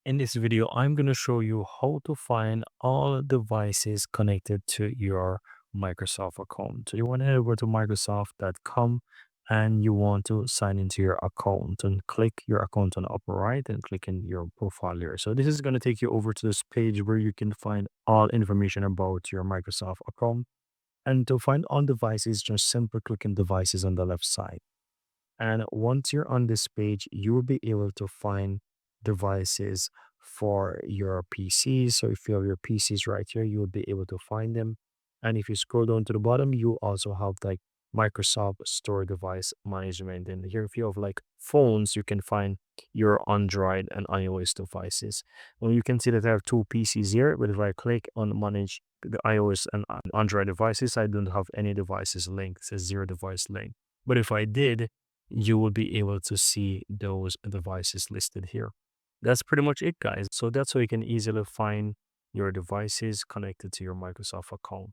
In this video, I'm going to show you how to find all devices connected to your Microsoft account. So you want to head over to Microsoft.com and you want to sign into your account and click your account on the upper right and click in your profile here. So this is going to take you over to this page where you can find all information about your Microsoft account. And to find all devices, just simply click in devices on the left side. And once you're on this page, you will be able to find devices for your PCs. So if you have your PCs right here, you will be able to find them. And if you scroll down to the bottom, you also have like Microsoft Store Device Management. And here, if you have like phones, you can find your Android and iOS devices. Well, you can see that I have two PCs here, but if I click on Manage the iOS and Android devices, I don't have any devices linked. It says zero device link. But if I did, you will be able to see those devices listed here. That's pretty much it, guys. So that's how you can easily find your devices connected to your Microsoft account.